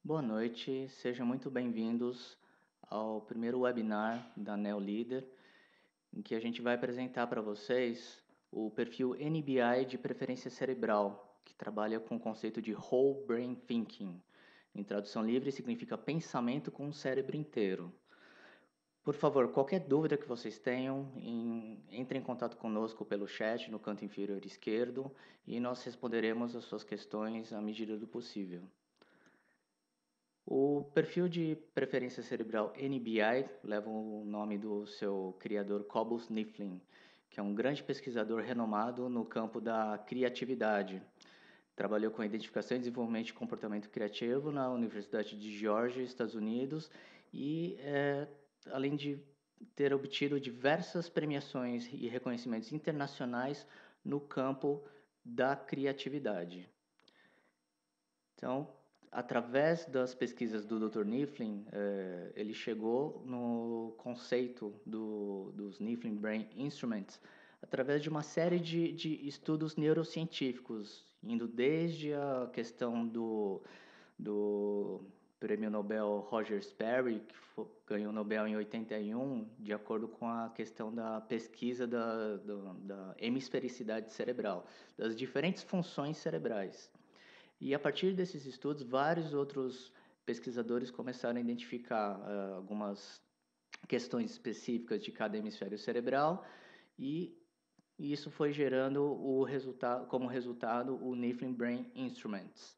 Boa noite, sejam muito bem-vindos ao primeiro webinar da NeoLeader, em que a gente vai apresentar para vocês o perfil NBI de preferência cerebral, que trabalha com o conceito de Whole Brain Thinking. Em tradução livre, significa pensamento com o cérebro inteiro. Por favor, qualquer dúvida que vocês tenham, entre em contato conosco pelo chat no canto inferior esquerdo e nós responderemos as suas questões à medida do possível. O perfil de preferência cerebral NBI leva o nome do seu criador Cobus Niflin, que é um grande pesquisador renomado no campo da criatividade. Trabalhou com identificação e desenvolvimento de comportamento criativo na Universidade de Geórgia, Estados Unidos, e além de ter obtido diversas premiações e reconhecimentos internacionais no campo da criatividade. Então, através das pesquisas do Dr. Niflin, ele chegou no conceito dos Niflin Brain Instruments através de uma série de estudos neurocientíficos, indo desde a questão do prêmio Nobel Roger Sperry, que ganhou o Nobel em 81, de acordo com a questão da pesquisa da hemisfericidade cerebral, das diferentes funções cerebrais. E a partir desses estudos, vários outros pesquisadores começaram a identificar algumas questões específicas de cada hemisfério cerebral e isso foi gerando como resultado o Niflin Brain Instruments.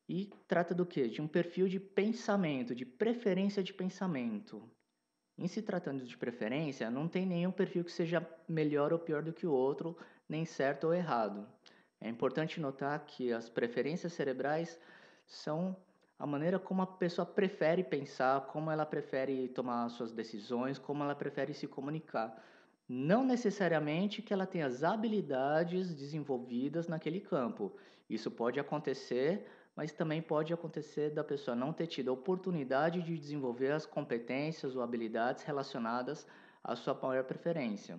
E trata do quê? De um perfil de pensamento, de preferência de pensamento. Em se tratando de preferência, não tem nenhum perfil que seja melhor ou pior do que o outro, nem certo ou errado. É importante notar que as preferências cerebrais são a maneira como a pessoa prefere pensar, como ela prefere tomar suas decisões, como ela prefere se comunicar. Não necessariamente que ela tenha as habilidades desenvolvidas naquele campo. Isso pode acontecer, mas também pode acontecer da pessoa não ter tido a oportunidade de desenvolver as competências ou habilidades relacionadas à sua maior preferência.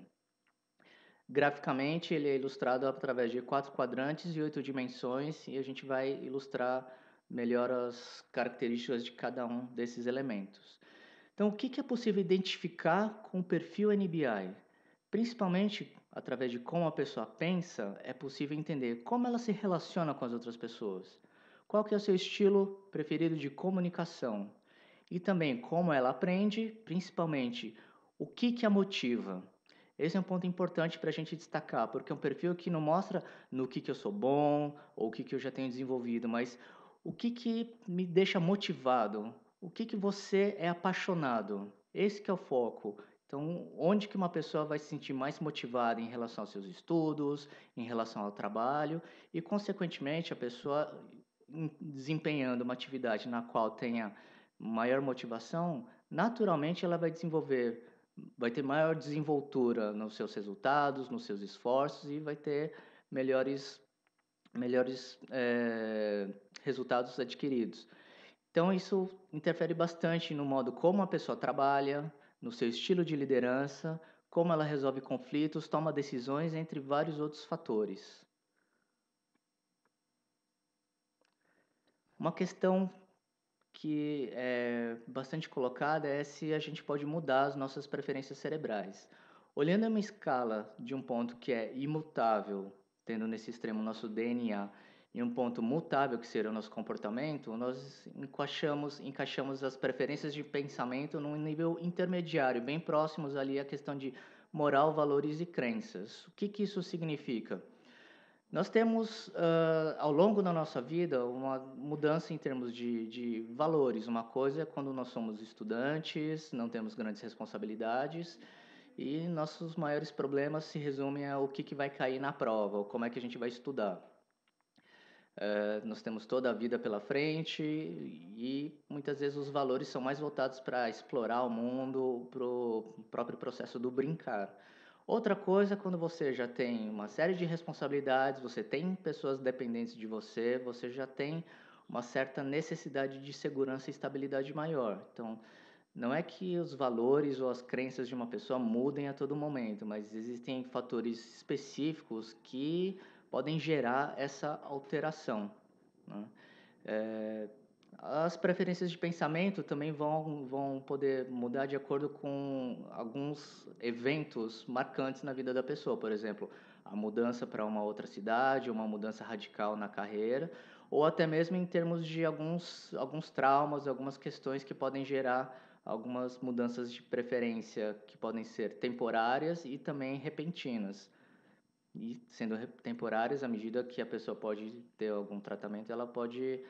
Graficamente, ele é ilustrado através de 4 quadrantes e 8 dimensões, e a gente vai ilustrar melhor as características de cada um desses elementos. Então, o que é possível identificar com o perfil NBI? Principalmente através de como a pessoa pensa, é possível entender como ela se relaciona com as outras pessoas, qual que é o seu estilo preferido de comunicação e também como ela aprende, principalmente o que a motiva. Esse é um ponto importante para a gente destacar, porque é um perfil que não mostra no que eu sou bom ou o que eu já tenho desenvolvido, mas o que me deixa motivado, o que você é apaixonado. Esse que é o foco. Então, onde que uma pessoa vai se sentir mais motivada em relação aos seus estudos, em relação ao trabalho e, consequentemente, a pessoa desempenhando uma atividade na qual tenha maior motivação, naturalmente ela vai ter maior desenvoltura nos seus resultados, nos seus esforços e vai ter melhores resultados adquiridos. Então, isso interfere bastante no modo como a pessoa trabalha, no seu estilo de liderança, como ela resolve conflitos, toma decisões, entre vários outros fatores. Uma questão que é bastante colocada é se a gente pode mudar as nossas preferências cerebrais. Olhando uma escala de um ponto que é imutável, tendo nesse extremo o nosso DNA, e um ponto mutável, que seria o nosso comportamento, nós encaixamos as preferências de pensamento num nível intermediário, bem próximos ali à questão de moral, valores e crenças. O que isso significa? Nós temos, ao longo da nossa vida, uma mudança em termos de valores. Uma coisa é quando nós somos estudantes, não temos grandes responsabilidades e nossos maiores problemas se resumem ao que vai cair na prova, ou como é que a gente vai estudar. Nós temos toda a vida pela frente e muitas vezes os valores são mais voltados para explorar o mundo, para o próprio processo do brincar. Outra coisa é quando você já tem uma série de responsabilidades, você tem pessoas dependentes de você, você já tem uma certa necessidade de segurança e estabilidade maior. Então, não é que os valores ou as crenças de uma pessoa mudem a todo momento, mas existem fatores específicos que podem gerar essa alteração, né? As preferências de pensamento também vão poder mudar de acordo com alguns eventos marcantes na vida da pessoa. Por exemplo, a mudança para uma outra cidade, uma mudança radical na carreira, ou até mesmo em termos de alguns traumas, algumas questões que podem gerar algumas mudanças de preferência que podem ser temporárias e também repentinas. E sendo temporárias, à medida que a pessoa pode ter algum tratamento, ela pode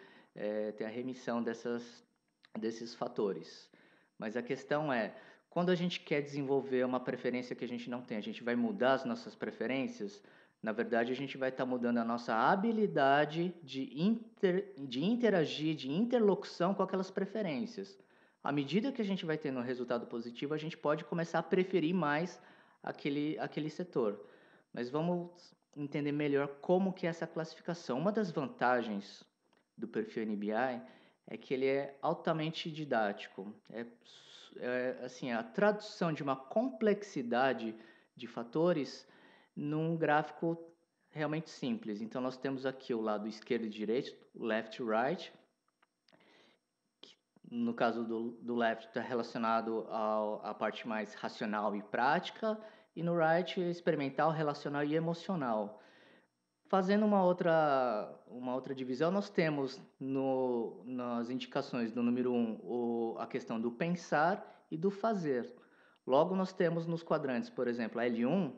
ter a remissão desses fatores. Mas a questão é, quando a gente quer desenvolver uma preferência que a gente não tem, a gente vai mudar as nossas preferências, na verdade a gente vai estar mudando a nossa habilidade de interagir, de interlocução com aquelas preferências. À medida que a gente vai tendo um resultado positivo, a gente pode começar a preferir mais aquele setor. Mas vamos entender melhor como que é essa classificação. Uma das vantagens do perfil NBI é que ele é altamente didático. Assim, a tradução de uma complexidade de fatores num gráfico realmente simples. Então, nós temos aqui o lado esquerdo e direito, left e right. No caso do left, está relacionado à parte mais racional e prática, e no right, experimental, relacional e emocional. Fazendo uma outra divisão, nós temos nas indicações do número 1 a questão do pensar e do fazer. Logo, nós temos nos quadrantes, por exemplo, a L1,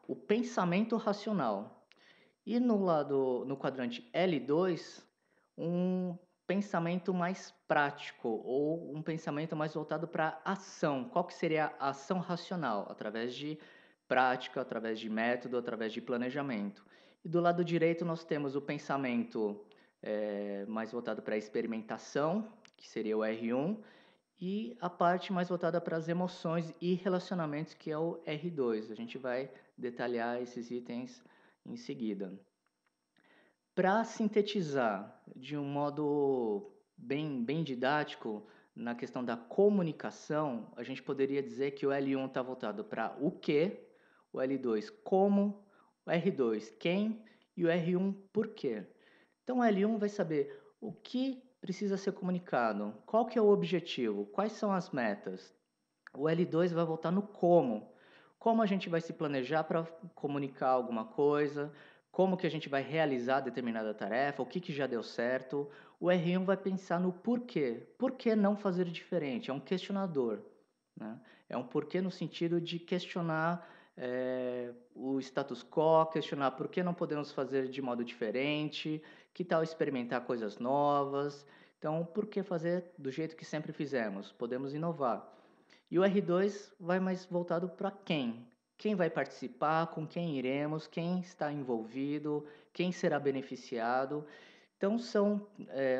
o pensamento racional. E no quadrante L2, um pensamento mais prático ou um pensamento mais voltado para a ação. Qual que seria a ação racional? Através de prática, através de método, através de planejamento. E do lado direito nós temos o pensamento mais voltado para a experimentação, que seria o R1, e a parte mais voltada para as emoções e relacionamentos, que é o R2. A gente vai detalhar esses itens em seguida. Para sintetizar de um modo bem didático, na questão da comunicação, a gente poderia dizer que o L1 está voltado para o que, o L2 como, o R2 quem e o R1 por quê. Então o L1 vai saber o que precisa ser comunicado, qual que é o objetivo, quais são as metas. O L2 vai voltar no como. Como a gente vai se planejar para comunicar alguma coisa, como que a gente vai realizar determinada tarefa, o que já deu certo. O R1 vai pensar no porquê. Por que não fazer diferente? É um questionador. Né? É um porquê no sentido de questionar o status quo, questionar por que não podemos fazer de modo diferente, que tal experimentar coisas novas. Então, por que fazer do jeito que sempre fizemos? Podemos inovar. E o R2 vai mais voltado para quem? Quem vai participar, com quem iremos, quem está envolvido, quem será beneficiado. Então,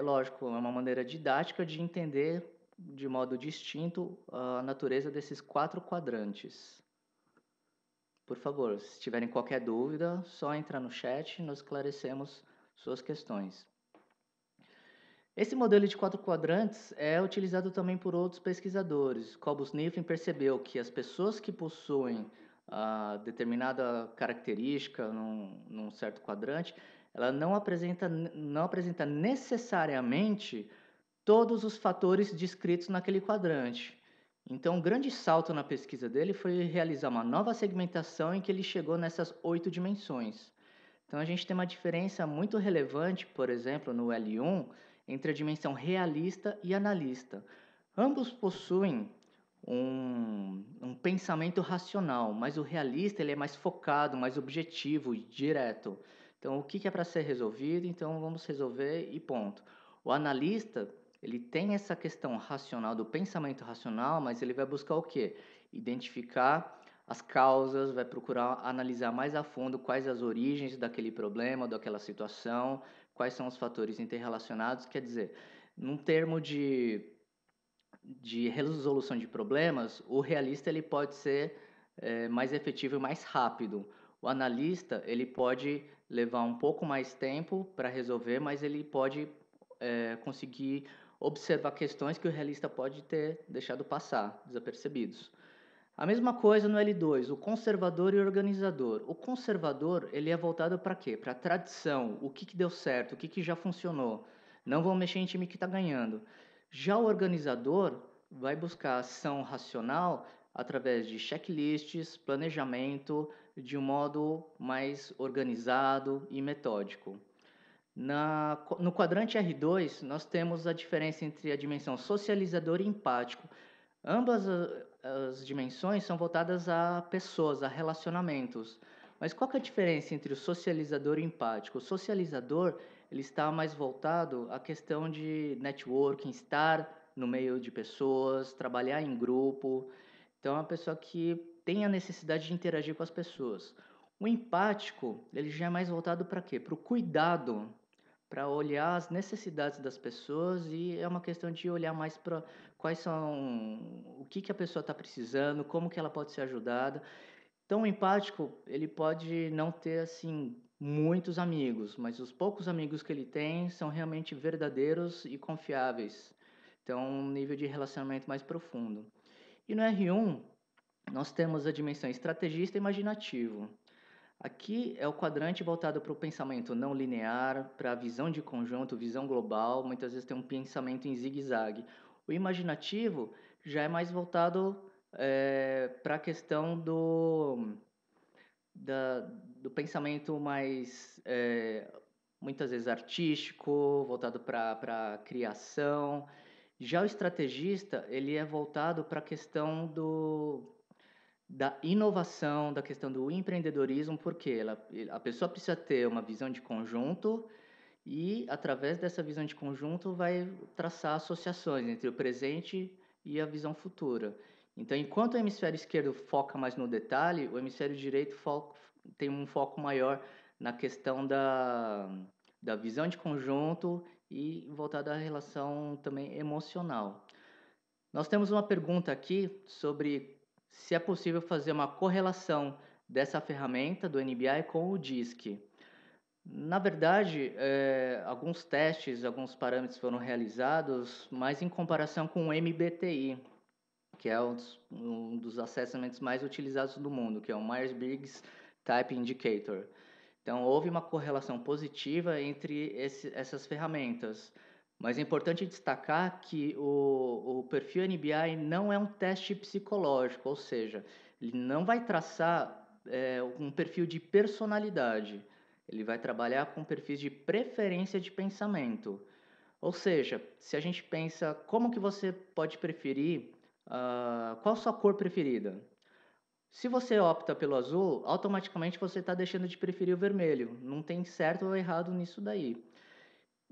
lógico, é uma maneira didática de entender de modo distinto a natureza desses 4 quadrantes. Por favor, se tiverem qualquer dúvida, só entrar no chat e nós esclarecemos suas questões. Esse modelo de 4 quadrantes é utilizado também por outros pesquisadores. Cobus-Sniffen percebeu que as pessoas que possuem determinada característica num certo quadrante, ela não apresenta necessariamente todos os fatores descritos naquele quadrante. Então, um grande salto na pesquisa dele foi realizar uma nova segmentação em que ele chegou nessas 8 dimensões. Então, a gente tem uma diferença muito relevante, por exemplo, no L1, entre a dimensão realista e analista. Ambos possuem um pensamento racional, mas o realista ele é mais focado, mais objetivo e direto. Então, o que é para ser resolvido? Então, vamos resolver e ponto. O analista, ele tem essa questão racional, do pensamento racional, mas ele vai buscar o quê? Identificar as causas, vai procurar analisar mais a fundo quais as origens daquele problema, daquela situação, quais são os fatores interrelacionados. Quer dizer, num termo de resolução de problemas, o realista ele pode ser mais efetivo e mais rápido. O analista ele pode levar um pouco mais tempo para resolver, mas ele pode conseguir observar questões que o realista pode ter deixado passar, desapercebidos. A mesma coisa no L2, o conservador e o organizador. O conservador ele é voltado para quê? Para a tradição, o que deu certo, o que já funcionou. não vão mexer em time que está ganhando. Já o organizador vai buscar ação racional através de checklists, planejamento, de um modo mais organizado e metódico. No quadrante R2, nós temos a diferença entre a dimensão socializador e empático. Ambas as dimensões são voltadas a pessoas, a relacionamentos. Mas qual que é a diferença entre o socializador e o empático? O socializador, ele está mais voltado à questão de networking, estar no meio de pessoas, trabalhar em grupo. Então, é uma pessoa que tem a necessidade de interagir com as pessoas. O empático, ele já é mais voltado para quê? Para o cuidado, para olhar as necessidades das pessoas, e é uma questão de olhar mais para quais são, o que a pessoa está precisando, como que ela pode ser ajudada. Então, o empático, ele pode não ter, assim, muitos amigos, mas os poucos amigos que ele tem são realmente verdadeiros e confiáveis. Então, um nível de relacionamento mais profundo. E no R1, nós temos a dimensão estrategista e imaginativo. Aqui é o quadrante voltado para o pensamento não linear, para a visão de conjunto, visão global, muitas vezes tem um pensamento em zigue-zague. O imaginativo já é mais voltado para a questão do pensamento mais, muitas vezes, artístico, voltado para a criação. Já o estrategista, ele é voltado para a questão da inovação, da questão do empreendedorismo, porque a pessoa precisa ter uma visão de conjunto e, através dessa visão de conjunto, vai traçar associações entre o presente e a visão futura. Então, enquanto o hemisfério esquerdo foca mais no detalhe, o hemisfério direito tem um foco maior na questão da visão de conjunto e voltada à relação também emocional. Nós temos uma pergunta aqui sobre se é possível fazer uma correlação dessa ferramenta do NBI com o DISC. Na verdade, alguns testes, alguns parâmetros foram realizados, mas em comparação com o MBTI, que é um dos assessments mais utilizados do mundo, que é o Myers-Briggs Type Indicator. Então, houve uma correlação positiva entre essas ferramentas. Mas é importante destacar que o perfil NBI não é um teste psicológico, ou seja, ele não vai traçar um perfil de personalidade. Ele vai trabalhar com perfis de preferência de pensamento. Ou seja, se a gente pensa como que você pode preferir, qual a sua cor preferida? Se você opta pelo azul, automaticamente você está deixando de preferir o vermelho. Não tem certo ou errado nisso daí.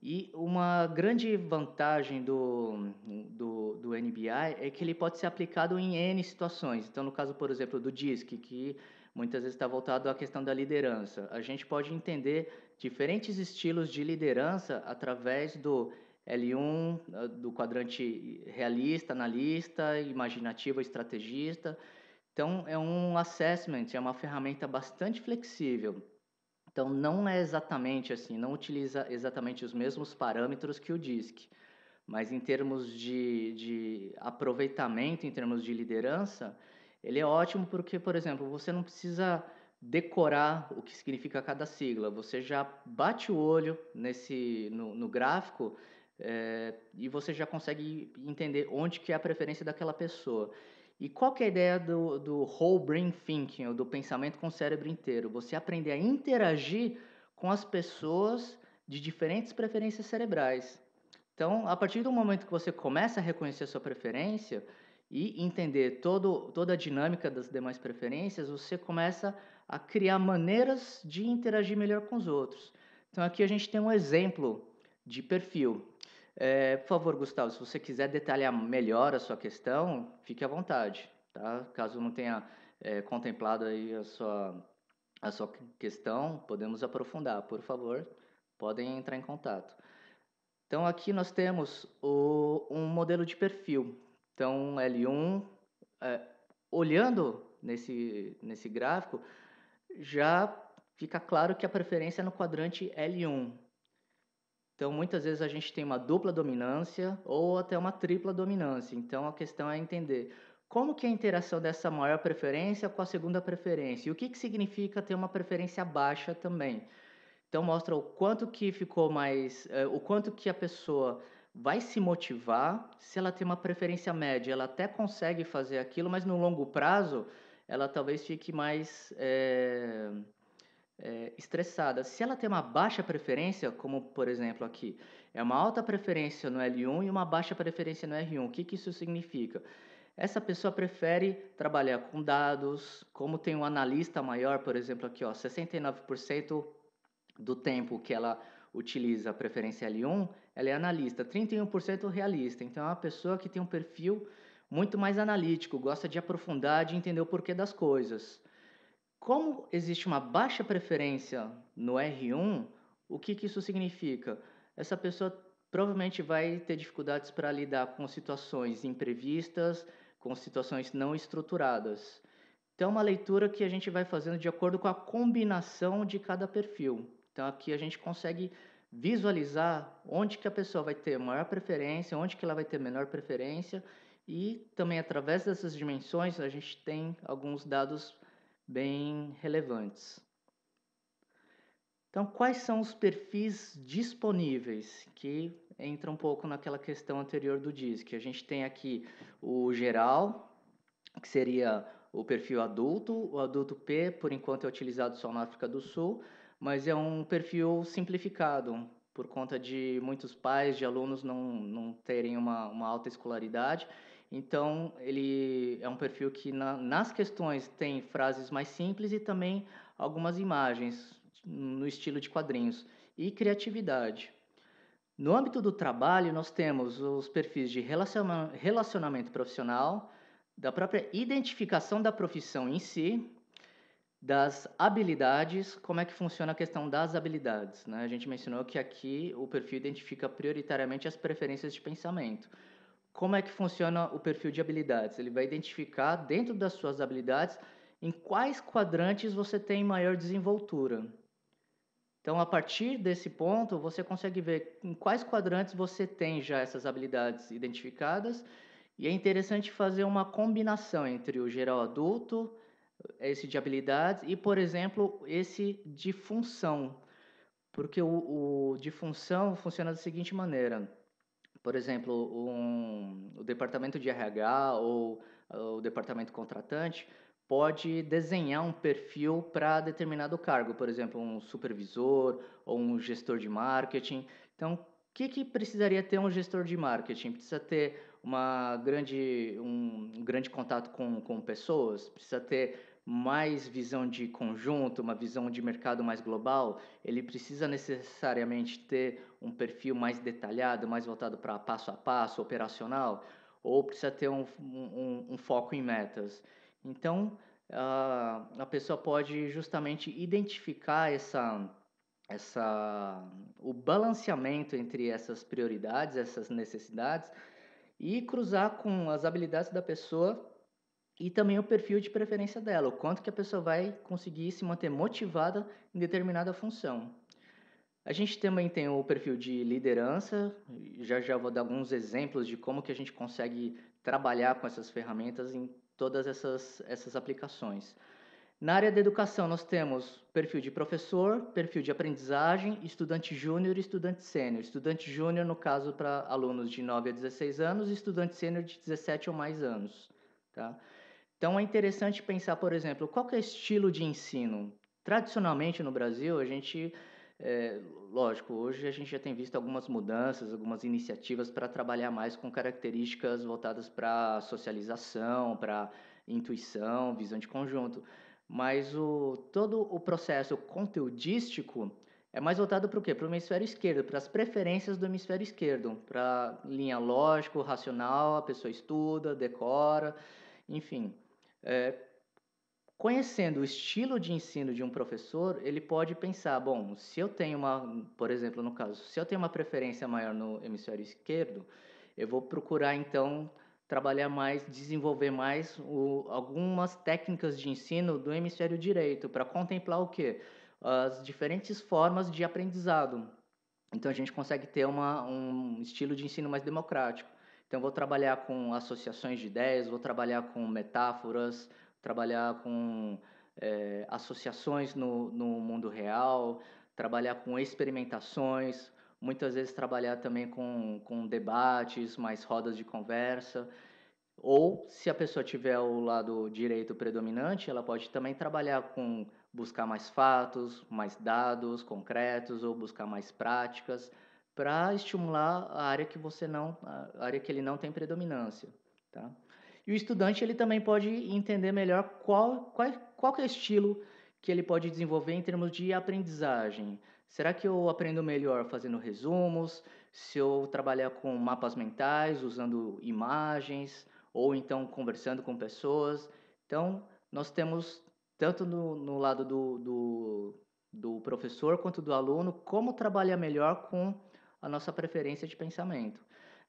E uma grande vantagem do NBI é que ele pode ser aplicado em N situações. Então, no caso, por exemplo, do DISC, que muitas vezes está voltado à questão da liderança, a gente pode entender diferentes estilos de liderança através do L1, do quadrante realista, analista, imaginativo, estrategista. Então, é um assessment, é uma ferramenta bastante flexível. Então, não é exatamente assim, não utiliza exatamente os mesmos parâmetros que o DISC, mas em termos de aproveitamento, em termos de liderança, ele é ótimo porque, por exemplo, você não precisa decorar o que significa cada sigla, você já bate o olho no gráfico, e você já consegue entender onde que é a preferência daquela pessoa. E qual que é a ideia do whole brain thinking, ou do pensamento com o cérebro inteiro? Você aprender a interagir com as pessoas de diferentes preferências cerebrais. Então, a partir do momento que você começa a reconhecer a sua preferência e entender toda a dinâmica das demais preferências, você começa a criar maneiras de interagir melhor com os outros. Então, aqui a gente tem um exemplo de perfil. Por favor, Gustavo, se você quiser detalhar melhor a sua questão, fique à vontade, tá? Caso não tenha contemplado aí a sua questão, podemos aprofundar. Por favor, podem entrar em contato. Então, aqui nós temos um modelo de perfil. Então, L1, olhando nesse gráfico, já fica claro que a preferência é no quadrante L1. Então, muitas vezes a gente tem uma dupla dominância ou até uma tripla dominância. Então, a questão é entender como que é a interação dessa maior preferência com a segunda preferência. E o que significa ter uma preferência baixa também. Então mostra o quanto que ficou mais, o quanto que a pessoa vai se motivar, se ela tem uma preferência média, ela até consegue fazer aquilo, mas no longo prazo, ela talvez fique mais, estressada. Se ela tem uma baixa preferência, como por exemplo aqui, é uma alta preferência no L1 e uma baixa preferência no R1. O que que isso significa? Essa pessoa prefere trabalhar com dados, como tem um analista maior, por exemplo, aqui, ó, 69% do tempo que ela utiliza a preferência L1, ela é analista, 31% realista. Então é uma pessoa que tem um perfil muito mais analítico, gosta de aprofundar, de entender o porquê das coisas. Como existe uma baixa preferência no R1, o que que isso significa? Essa pessoa provavelmente vai ter dificuldades para lidar com situações imprevistas, com situações não estruturadas. Então, é uma leitura que a gente vai fazendo de acordo com a combinação de cada perfil. Então, aqui a gente consegue visualizar onde que a pessoa vai ter maior preferência, onde que ela vai ter menor preferência, e também através dessas dimensões a gente tem alguns dados bem relevantes. Então, quais são os perfis disponíveis? Que entra um pouco naquela questão anterior do DISC. A gente tem aqui o geral, que seria o perfil adulto. O adulto P, por enquanto, é utilizado só na África do Sul, mas é um perfil simplificado, por conta de muitos pais de alunos não terem uma alta escolaridade. Então, ele é um perfil que nas questões tem frases mais simples e também algumas imagens no estilo de quadrinhos e criatividade. No âmbito do trabalho, nós temos os perfis de relacionamento profissional, da própria identificação da profissão em si, das habilidades, como é que funciona a questão das habilidades, né? A gente mencionou que aqui o perfil identifica prioritariamente as preferências de pensamento. Como é que funciona o perfil de habilidades? Ele vai identificar, dentro das suas habilidades, em quais quadrantes você tem maior desenvoltura. Então, a partir desse ponto, você consegue ver em quais quadrantes você tem já essas habilidades identificadas, e é interessante fazer uma combinação entre o geral adulto, esse de habilidades, e, por exemplo, esse de função, porque o de função funciona da seguinte maneira. Por exemplo, o departamento de RH ou o departamento contratante pode desenhar um perfil para determinado cargo, por exemplo, um supervisor ou um gestor de marketing. Então, o que que precisaria ter um gestor de marketing? Precisa ter um grande contato com pessoas, precisa ter mais visão de conjunto, uma visão de mercado mais global, ele precisa necessariamente ter um perfil mais detalhado, mais voltado para passo a passo, operacional, ou precisa ter um foco em metas. Então, a pessoa pode justamente identificar o balanceamento entre essas prioridades, essas necessidades, e cruzar com as habilidades da pessoa e também o perfil de preferência dela, o quanto que a pessoa vai conseguir se manter motivada em determinada função. A gente também tem o perfil de liderança, já já vou dar alguns exemplos de como que a gente consegue trabalhar com essas ferramentas em todas essas aplicações. Na área da educação, nós temos perfil de professor, perfil de aprendizagem, estudante júnior e estudante sênior. Estudante júnior, no caso, para alunos de 9 a 16 anos, e estudante sênior de 17 ou mais anos. Tá? Então, é interessante pensar, por exemplo, qual que é o estilo de ensino? Tradicionalmente, no Brasil, a gente, lógico, hoje a gente já tem visto algumas mudanças, algumas iniciativas para trabalhar mais com características voltadas para socialização, para intuição, visão de conjunto. Mas todo o processo conteudístico é mais voltado para o quê? Para o hemisfério esquerdo, para as preferências do hemisfério esquerdo, para linha lógico, racional, a pessoa estuda, decora, enfim. É, conhecendo o estilo de ensino de um professor, ele pode pensar, bom, se eu tenho por exemplo, no caso, se eu tenho uma preferência maior no hemisfério esquerdo, eu vou procurar então trabalhar mais, desenvolver mais algumas técnicas de ensino do hemisfério direito para contemplar o quê? As diferentes formas de aprendizado. Então a gente consegue ter um estilo de ensino mais democrático. Então vou trabalhar com associações de ideias, vou trabalhar com metáforas, trabalhar com associações no mundo real, trabalhar com experimentações, muitas vezes trabalhar também com debates, mais rodas de conversa. Ou, se a pessoa tiver o lado direito predominante, ela pode também trabalhar com buscar mais fatos, mais dados concretos ou buscar mais práticas para estimular a área que a área que ele não tem predominância, tá? E o estudante ele também pode entender melhor qual que é o estilo que ele pode desenvolver em termos de aprendizagem. Será que eu aprendo melhor fazendo resumos? Se eu trabalhar com mapas mentais, usando imagens, ou então conversando com pessoas. Então, nós temos, tanto no lado do professor quanto do aluno, como trabalhar melhor com a nossa preferência de pensamento.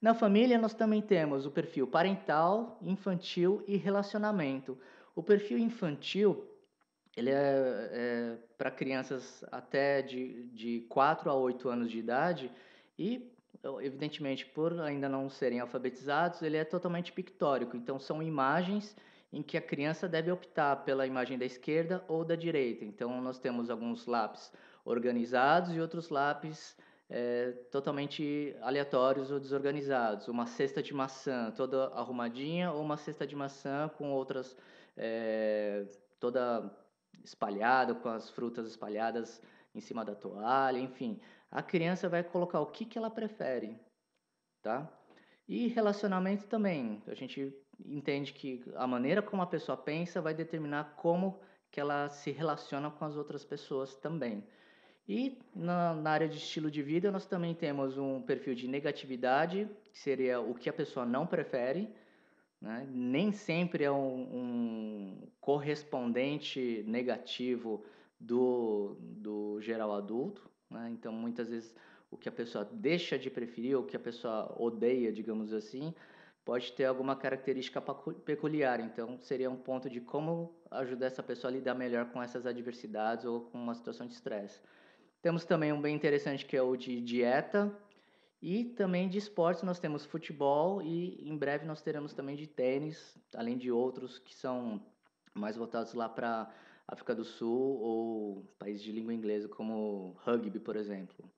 Na família, nós também temos o perfil parental, infantil e relacionamento. O perfil infantil, ele é para crianças até de 4 a 8 anos de idade e, evidentemente, por ainda não serem alfabetizados, ele é totalmente pictórico. Então, são imagens em que a criança deve optar pela imagem da esquerda ou da direita. Então, nós temos alguns lápis organizados e outros lápis totalmente aleatórios ou desorganizados. Uma cesta de maçã toda arrumadinha ou uma cesta de maçã com outras toda espalhada, com as frutas espalhadas em cima da toalha, enfim. A criança vai colocar o que ela prefere, tá? E relacionamento também. A gente entende que a maneira como a pessoa pensa vai determinar como que ela se relaciona com as outras pessoas também. E na área de estilo de vida, nós também temos um perfil de negatividade, que seria o que a pessoa não prefere, né? Nem sempre é um correspondente negativo do geral adulto, né? Então, muitas vezes, o que a pessoa deixa de preferir, ou o que a pessoa odeia, digamos assim, pode ter alguma característica peculiar. Então, seria um ponto de como ajudar essa pessoa a lidar melhor com essas adversidades ou com uma situação de estresse. Temos também um bem interessante que é o de dieta, e também de esportes nós temos futebol e em breve nós teremos também de tênis, além de outros que são mais voltados lá para África do Sul ou países de língua inglesa, como rugby, por exemplo.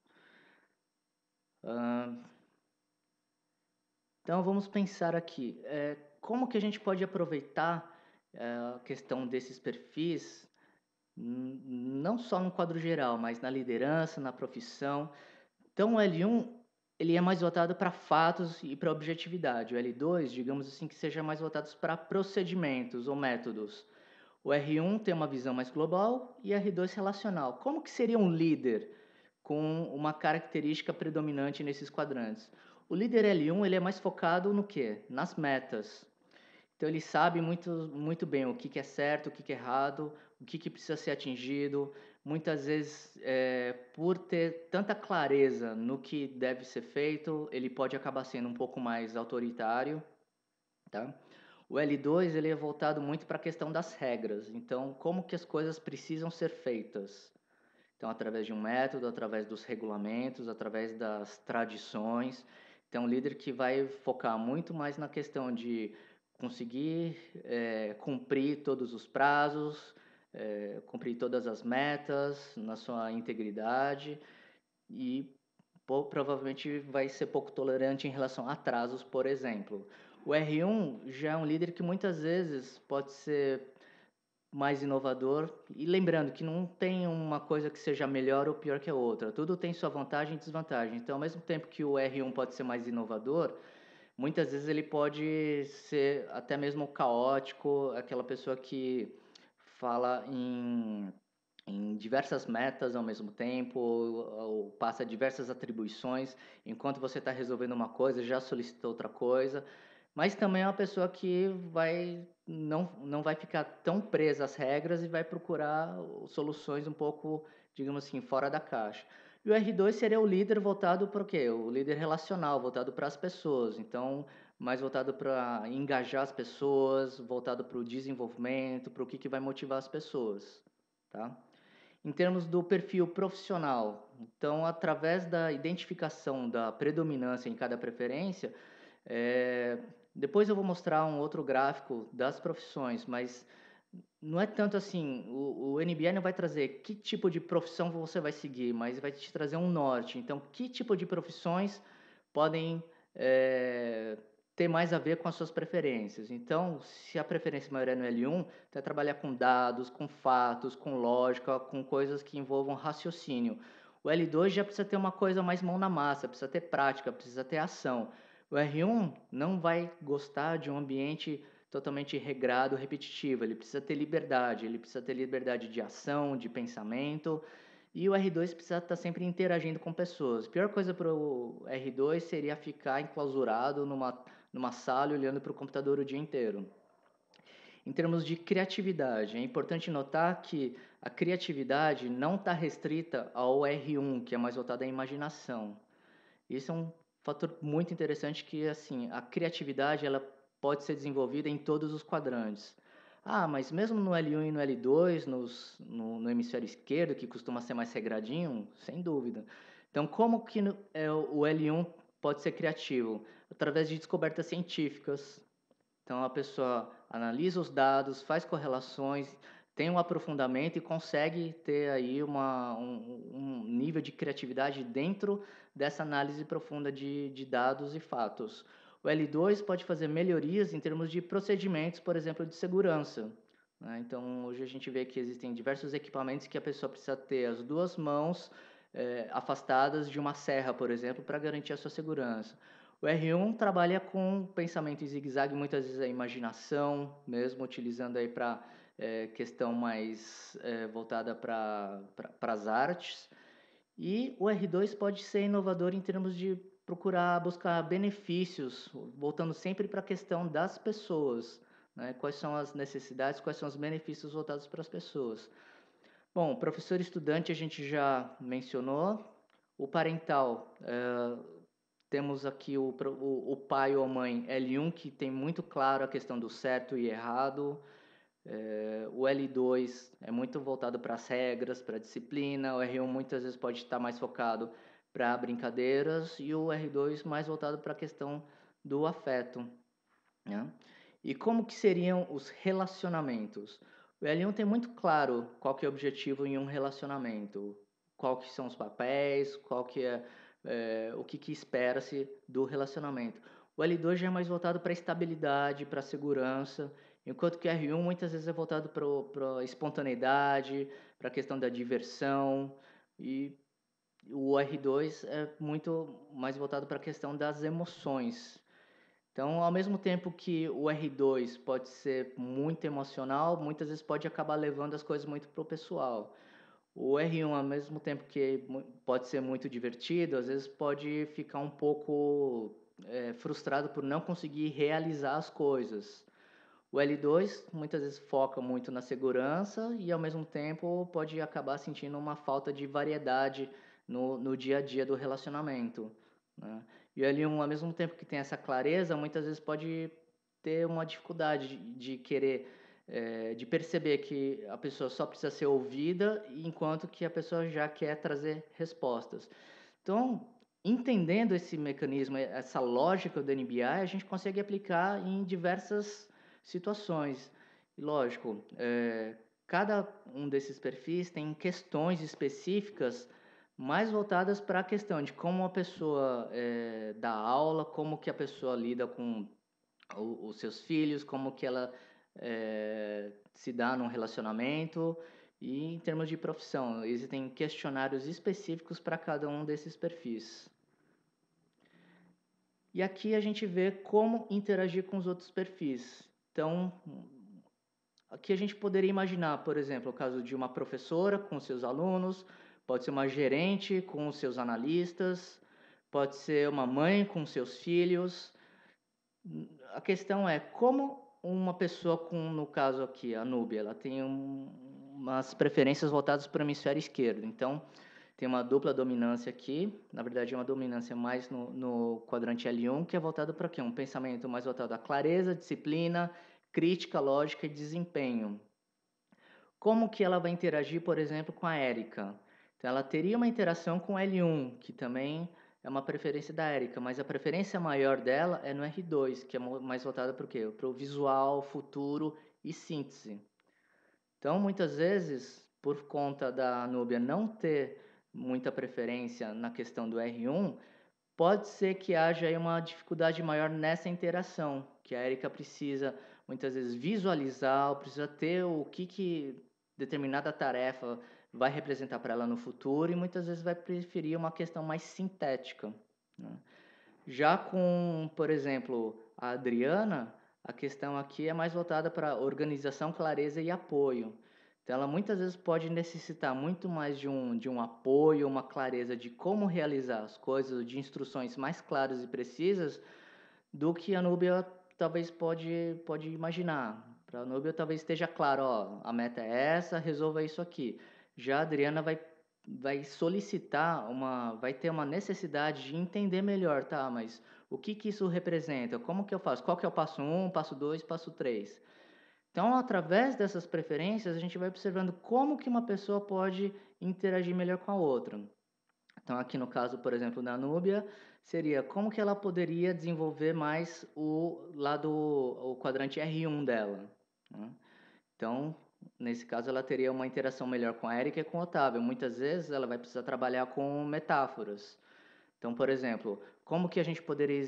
Então vamos pensar aqui, como que a gente pode aproveitar a questão desses perfis, não só no quadro geral, mas na liderança, na profissão. Então, o L1 ele é mais voltado para fatos e para objetividade. O L2, digamos assim, que seja mais voltado para procedimentos ou métodos. O R1 tem uma visão mais global e R2 relacional. Como que seria um líder com uma característica predominante nesses quadrantes? O líder L1 ele é mais focado no quê? Nas metas. Então ele sabe muito bem o que é certo, o que é errado, o que precisa ser atingido. Muitas vezes, por ter tanta clareza no que deve ser feito, ele pode acabar sendo um pouco mais autoritário, tá? O L2 ele é voltado muito para a questão das regras. Então, como que as coisas precisam ser feitas? Então, através de um método, através dos regulamentos, através das tradições. Então, um líder que vai focar muito mais na questão de conseguir cumprir todos os prazos, cumprir todas as metas na sua integridade e provavelmente vai ser pouco tolerante em relação a atrasos, por exemplo. O R1 já é um líder que muitas vezes pode ser mais inovador. E lembrando que não tem uma coisa que seja melhor ou pior que a outra. Tudo tem sua vantagem e desvantagem. Então, ao mesmo tempo que o R1 pode ser mais inovador, muitas vezes ele pode ser até mesmo caótico, aquela pessoa que fala em diversas metas ao mesmo tempo, ou passa diversas atribuições, enquanto você está resolvendo uma coisa, já solicitou outra coisa. Mas também é uma pessoa que não vai ficar tão presa às regras e vai procurar soluções um pouco, digamos assim, fora da caixa. E o R2 seria o líder voltado para o quê? O líder relacional, voltado para as pessoas. Então, mais voltado para engajar as pessoas, voltado para o desenvolvimento, para o que vai motivar as pessoas, tá? Em termos do perfil profissional, então, através da identificação da predominância em cada preferência, depois eu vou mostrar um outro gráfico das profissões, mas Não é tanto assim, o NBI não vai trazer que tipo de profissão você vai seguir, mas vai te trazer um norte. Então, que tipo de profissões podem ter mais a ver com as suas preferências. Então, se a preferência maior é no L1, você vai trabalhar com dados, com fatos, com lógica, com coisas que envolvam raciocínio. O L2 já precisa ter uma coisa mais mão na massa, precisa ter prática, precisa ter ação. O R1 não vai gostar de um ambiente totalmente regrado, repetitivo. Ele precisa ter liberdade de ação, de pensamento. E o R2 precisa estar sempre interagindo com pessoas. A pior coisa para o R2 seria ficar enclausurado numa sala olhando para o computador o dia inteiro. Em termos de criatividade, é importante notar que a criatividade não está restrita ao R1, que é mais voltado à imaginação. Isso é um fator muito interessante que, assim, a criatividade ela pode ser desenvolvida em todos os quadrantes. Ah, mas mesmo no L1 e no L2, no hemisfério esquerdo, que costuma ser mais regradinho, sem dúvida. Então, como que o L1 pode ser criativo? Através de descobertas científicas. Então, a pessoa analisa os dados, faz correlações, tem um aprofundamento e consegue ter aí um nível de criatividade dentro dessa análise profunda de dados e fatos. O L2 pode fazer melhorias em termos de procedimentos, por exemplo, de segurança. Né? Então, hoje a gente vê que existem diversos equipamentos que a pessoa precisa ter as duas mãos afastadas de uma serra, por exemplo, para garantir a sua segurança. O R1 trabalha com pensamento em zigue-zague, muitas vezes a imaginação, mesmo utilizando aí para questão mais voltada para as artes. E o R2 pode ser inovador em termos de procurar buscar benefícios, voltando sempre para a questão das pessoas, né? Quais são as necessidades, quais são os benefícios voltados para as pessoas. Bom, professor e estudante a gente já mencionou. O parental, temos aqui o pai ou a mãe L1, que tem muito claro a questão do certo e errado. O L2 é muito voltado para as regras, para a disciplina. O R1 muitas vezes pode estar mais focado para brincadeiras. E o R2 mais voltado para a questão do afeto. Né? E como que seriam os relacionamentos? O L1 tem muito claro qual que é o objetivo em um relacionamento, qual que são os papéis, qual que o que espera-se do relacionamento. O L2 já é mais voltado para a estabilidade, para a segurança, enquanto que o R1 muitas vezes é voltado para a espontaneidade, para a questão da diversão, e o R2 é muito mais voltado para a questão das emoções. Então, ao mesmo tempo que o R2 pode ser muito emocional, muitas vezes pode acabar levando as coisas muito para o pessoal. O R1, ao mesmo tempo que pode ser muito divertido, às vezes pode ficar um pouco frustrado por não conseguir realizar as coisas. O L2 muitas vezes foca muito na segurança e, ao mesmo tempo, pode acabar sentindo uma falta de variedade no dia a dia do relacionamento. Né? E o L1, ao mesmo tempo que tem essa clareza, muitas vezes pode ter uma dificuldade de querer, de perceber que a pessoa só precisa ser ouvida, enquanto que a pessoa já quer trazer respostas. Então, entendendo esse mecanismo, essa lógica do NBI, a gente consegue aplicar em diversas situações. E, lógico, cada um desses perfis tem questões específicas mais voltadas para a questão de como a pessoa dá aula, como que a pessoa lida com os seus filhos, como que ela se dá num relacionamento. E em termos de profissão, existem questionários específicos para cada um desses perfis. E aqui a gente vê como interagir com os outros perfis. Então, aqui a gente poderia imaginar, por exemplo, o caso de uma professora com seus alunos, pode ser uma gerente com os seus analistas, pode ser uma mãe com seus filhos. A questão é como uma pessoa com, no caso aqui, a Núbia, ela tem umas preferências voltadas para o hemisfério esquerdo. Então, tem uma dupla dominância aqui, na verdade é uma dominância mais no quadrante L1, que é voltado para quê? Um pensamento mais voltado à clareza, disciplina, crítica, lógica e desempenho. Como que ela vai interagir, por exemplo, com a Érica? Então, ela teria uma interação com o L1, que também é uma preferência da Érica, mas a preferência maior dela é no R2, que é mais voltada para o quê? Para o visual, futuro e síntese. Então, muitas vezes, por conta da Núbia não ter muita preferência na questão do R1, pode ser que haja aí uma dificuldade maior nessa interação, que a Erika precisa muitas vezes visualizar, ou precisa ter o que determinada tarefa vai representar para ela no futuro, e muitas vezes vai preferir uma questão mais sintética, né? Já com, por exemplo, a Adriana, a questão aqui é mais voltada para organização, clareza e apoio. Então, ela muitas vezes pode necessitar muito mais de um apoio, uma clareza de como realizar as coisas, de instruções mais claras e precisas, do que a Núbia talvez pode imaginar. Para a Núbia talvez esteja claro, ó, a meta é essa, resolva isso aqui. Já a Adriana vai solicitar vai ter uma necessidade de entender melhor, tá? Mas o que isso representa? Como que eu faço? Qual que é o passo 1, passo 2, passo 3? Então, através dessas preferências, a gente vai observando como que uma pessoa pode interagir melhor com a outra. Então, aqui no caso, por exemplo, da Núbia, seria como que ela poderia desenvolver mais o quadrante R1 dela, né? Então, nesse caso, ela teria uma interação melhor com a Érica e com o Otávio. Muitas vezes, ela vai precisar trabalhar com metáforas. Então, por exemplo, como que a gente poderia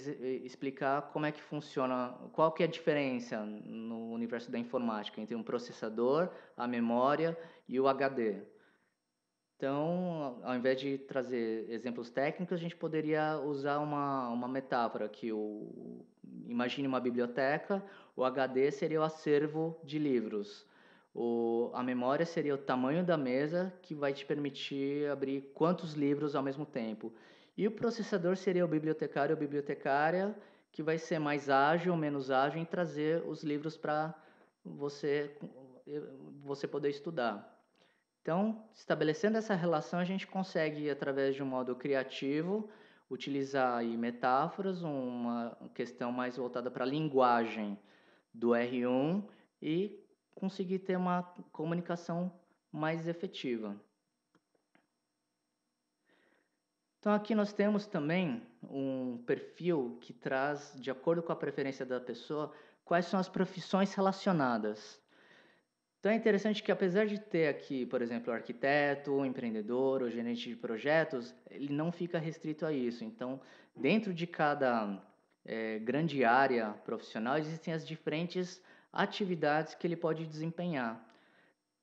explicar como é que funciona, qual que é a diferença no universo da informática entre um processador, a memória e o HD? Então, ao invés de trazer exemplos técnicos, a gente poderia usar uma metáfora que imagine uma biblioteca, o HD seria o acervo de livros, a memória seria o tamanho da mesa que vai te permitir abrir quantos livros ao mesmo tempo. E o processador seria o bibliotecário ou bibliotecária, que vai ser mais ágil ou menos ágil em trazer os livros para você, você poder estudar. Então, estabelecendo essa relação, a gente consegue, através de um modo criativo, utilizar aí metáforas, uma questão mais voltada para a linguagem do R1 e conseguir ter uma comunicação mais efetiva. Então, aqui nós temos também um perfil que traz, de acordo com a preferência da pessoa, quais são as profissões relacionadas. Então é interessante que, apesar de ter aqui, por exemplo, o arquiteto, o empreendedor, o gerente de projetos, ele não fica restrito a isso. Então, dentro de cada grande área profissional, existem as diferentes atividades que ele pode desempenhar.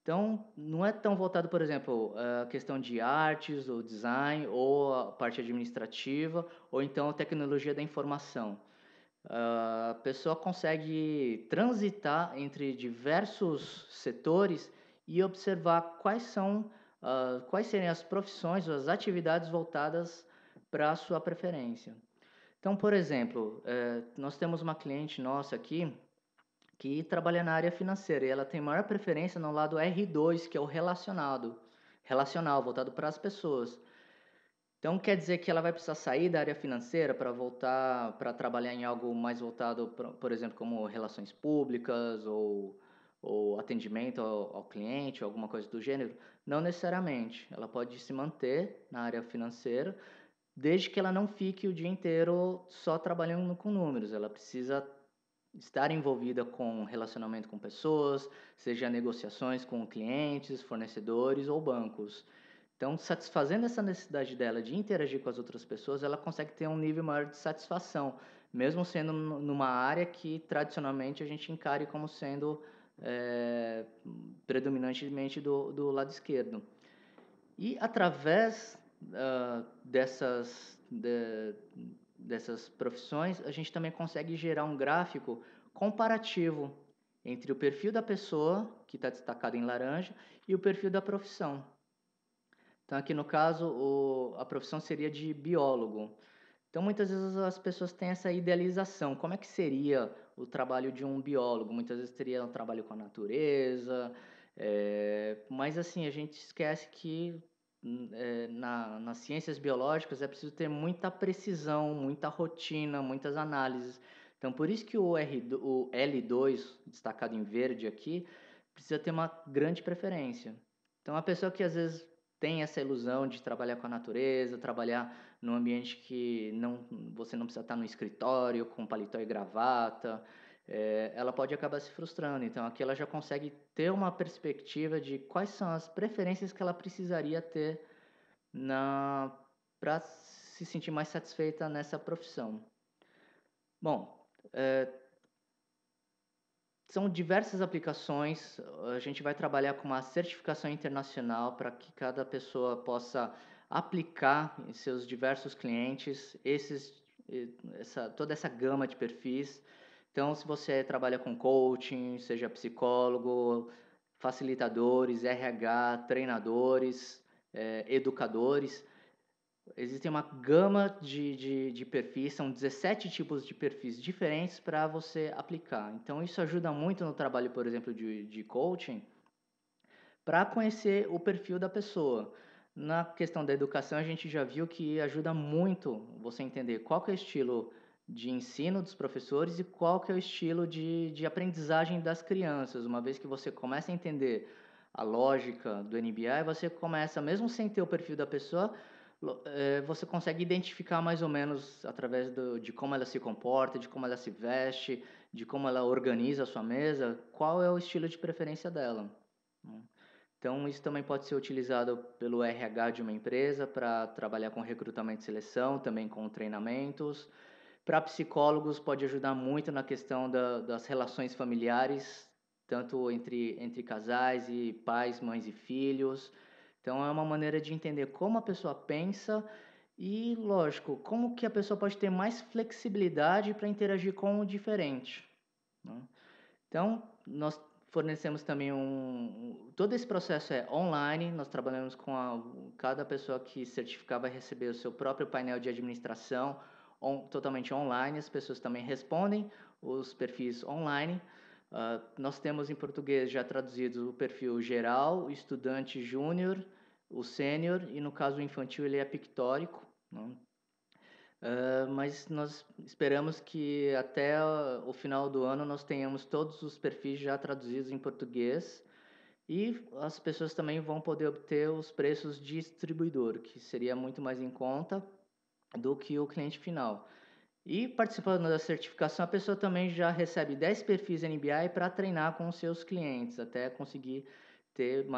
Então, não é tão voltado, por exemplo, a questão de artes, ou design, ou a parte administrativa, ou então a tecnologia da informação. A pessoa consegue transitar entre diversos setores e observar quais seriam as profissões ou as atividades voltadas para a sua preferência. Então, por exemplo, nós temos uma cliente nossa aqui que trabalha na área financeira e ela tem maior preferência no lado R2, que é o relacional, voltado para as pessoas. Então, quer dizer que ela vai precisar sair da área financeira para voltar para trabalhar em algo mais voltado, por exemplo, como relações públicas ou atendimento ao cliente, alguma coisa do gênero? Não necessariamente. Ela pode se manter na área financeira, desde que ela não fique o dia inteiro só trabalhando com números. Ela precisa estar envolvida com relacionamento com pessoas, seja negociações com clientes, fornecedores ou bancos. Então, satisfazendo essa necessidade dela de interagir com as outras pessoas, ela consegue ter um nível maior de satisfação, mesmo sendo numa área que tradicionalmente a gente encare como sendo predominantemente do lado esquerdo. E através dessas profissões, a gente também consegue gerar um gráfico comparativo entre o perfil da pessoa, que está destacado em laranja, e o perfil da profissão. Então, aqui no caso, a profissão seria de biólogo. Então, muitas vezes as pessoas têm essa idealização. Como é que seria o trabalho de um biólogo? Muitas vezes teria um trabalho com a natureza, mas assim, a gente esquece que nas ciências biológicas é preciso ter muita precisão, muita rotina, muitas análises. Então, por isso que o L2, destacado em verde aqui, precisa ter uma grande preferência. Então, a pessoa que às vezes tem essa ilusão de trabalhar com a natureza, trabalhar num ambiente que você não precisa estar no escritório com paletó e gravata, ela pode acabar se frustrando. Então, aqui ela já consegue ter uma perspectiva de quais são as preferências que ela precisaria ter para se sentir mais satisfeita nessa profissão. Bom, são diversas aplicações. A gente vai trabalhar com uma certificação internacional para que cada pessoa possa aplicar em seus diversos clientes toda essa gama de perfis. Então, se você trabalha com coaching, seja psicólogo, facilitadores, RH, treinadores, educadores, existem uma gama de perfis, são 17 tipos de perfis diferentes para você aplicar. Então, isso ajuda muito no trabalho, por exemplo, de coaching, para conhecer o perfil da pessoa. Na questão da educação, a gente já viu que ajuda muito você entender qual que é o estilo de ensino dos professores e qual que é o estilo de aprendizagem das crianças. Uma vez que você começa a entender a lógica do NBI, você começa, mesmo sem ter o perfil da pessoa, você consegue identificar mais ou menos através de como ela se comporta, de como ela se veste, de como ela organiza a sua mesa, qual é o estilo de preferência dela. Então, isso também pode ser utilizado pelo RH de uma empresa para trabalhar com recrutamento e seleção, também com treinamentos. Para psicólogos, pode ajudar muito na questão das relações familiares, tanto entre casais e pais, mães e filhos. Então, é uma maneira de entender como a pessoa pensa e, lógico, como que a pessoa pode ter mais flexibilidade para interagir com o diferente, né? Então, nós fornecemos também todo esse processo é online, nós trabalhamos com cada pessoa que certificar vai receber o seu próprio painel de administração totalmente online, as pessoas também respondem os perfis online. Nós temos em português já traduzido o perfil geral, o estudante júnior, o sênior e no caso infantil ele é pictórico, né? Mas nós esperamos que até o final do ano nós tenhamos todos os perfis já traduzidos em português e as pessoas também vão poder obter os preços de distribuidor, que seria muito mais em conta do que o cliente final. E participando da certificação, a pessoa também já recebe 10 perfis NBI para treinar com os seus clientes, até conseguir ter mais